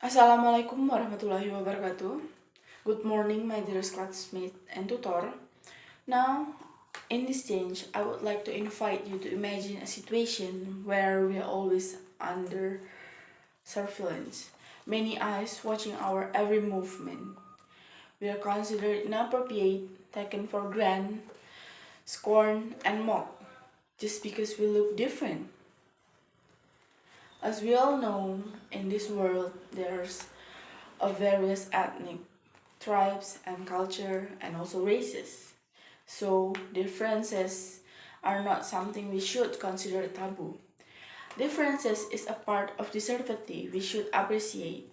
Assalamualaikum warahmatullahi wabarakatuh. Good morning, my dearest classmate and tutor. Now, in this change, I would like to invite you to imagine a situation where we are always under surveillance, many eyes watching our every movement. We are considered inappropriate, taken for granted, scorned, and mocked just because we look different. As we all know, in this world, there's a various ethnic tribes and culture and also races. So differences are not something we should consider taboo. Differences is a part of diversity we should appreciate.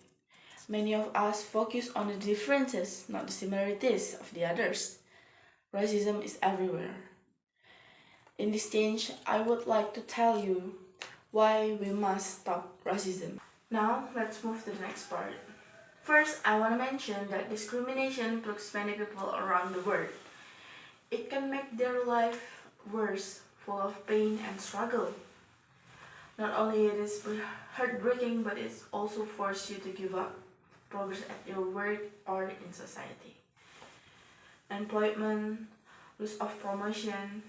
Many of us focus on the differences, not the similarities of the others. Racism is everywhere. In this change, I would like to tell you why we must stop racism. Now, let's move to the next part. First, I want to mention that discrimination plagues many people around the world. It can make their life worse, full of pain and struggle. Not only it is heartbreaking, but it also forces you to give up progress at your work or in society. Employment, loss of promotion,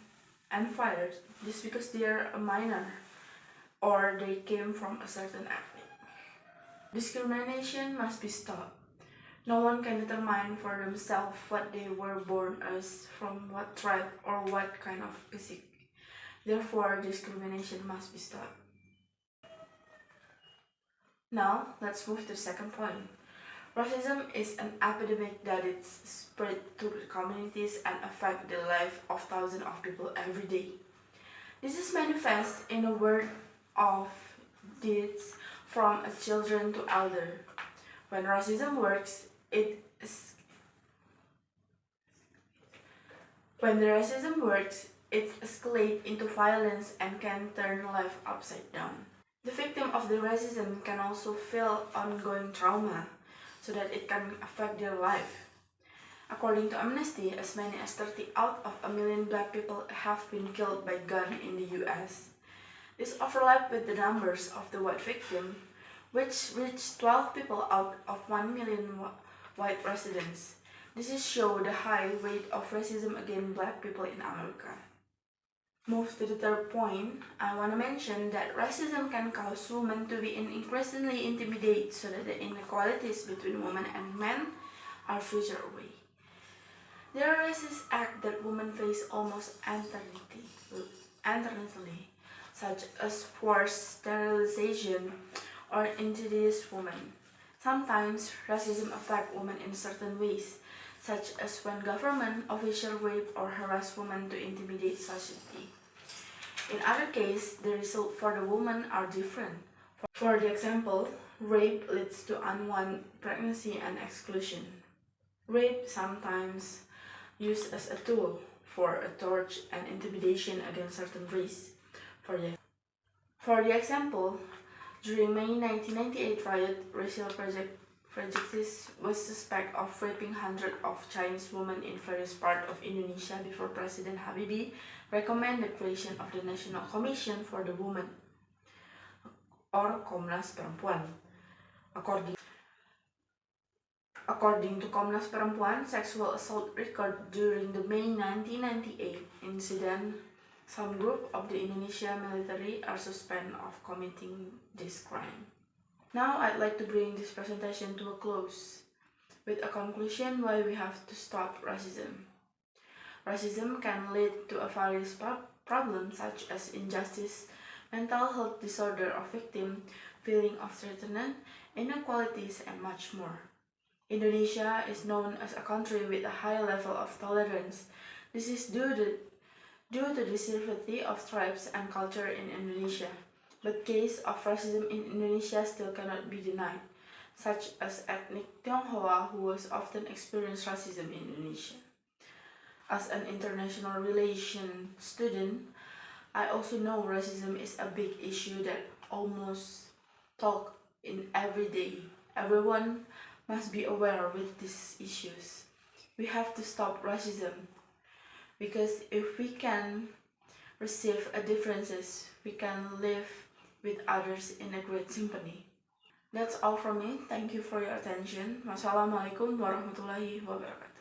and fired just because they are a minor or they came from a certain ethnic. Discrimination must be stopped. No one can determine for themselves what they were born as, from what tribe or what kind of physique. Therefore, discrimination must be stopped. Now, let's move to the second point. Racism is an epidemic that is spread to communities and affect the life of thousands of people every day. This is manifest in a word of deeds from a children to elder. When racism works, when the racism works, it escalates into violence and can turn life upside down. The victim of the racism can also feel ongoing trauma, so that it can affect their life. According to Amnesty, as many as 30 out of a million black people have been killed by gun in the US. This overlaps with the numbers of the white victim, which reached 12 people out of 1 million white residents. This is show the high rate of racism against black people in America. Move to the third point, I want to mention that racism can cause women to be increasingly intimidated so that the inequalities between women and men are further away. There are racist acts that women face almost internally, such as forced sterilization or insidious women. Sometimes racism affects women in certain ways, such as when government officials rape or harass women to intimidate society. In other cases, the results for the woman are different. For the example, rape leads to unwanted pregnancy and exclusion. Rape sometimes used as a tool for a torture and intimidation against certain race. For the example, during May 1998 riot, racial prejudice was suspected of raping hundreds of Chinese women in various parts of Indonesia before President Habibie recommended the creation of the National Commission for the Women, or Komnas Perempuan. According to Komnas Perempuan, sexual assault record during the May 1998 incident, some group of the Indonesia military are suspended of committing this crime. Now I'd like to bring this presentation to a close with a conclusion why we have to stop racism. Racism can lead to a various problems such as injustice, mental health disorder of victim, feeling of threatened, inequalities, and much more. Indonesia is known as a country with a high level of tolerance. This is due to the diversity of tribes and culture in Indonesia. But cases of racism in Indonesia still cannot be denied, such as ethnic Tionghoa who was often experienced racism in Indonesia. As an international relations student, I also know racism is a big issue that almost talk in every day. Everyone must be aware with these issues. We have to stop racism because if we can receive differences, we can live with others in a great symphony. That's all from me. Thank you for your attention. Wassalamualaikum warahmatullahi wabarakatuh.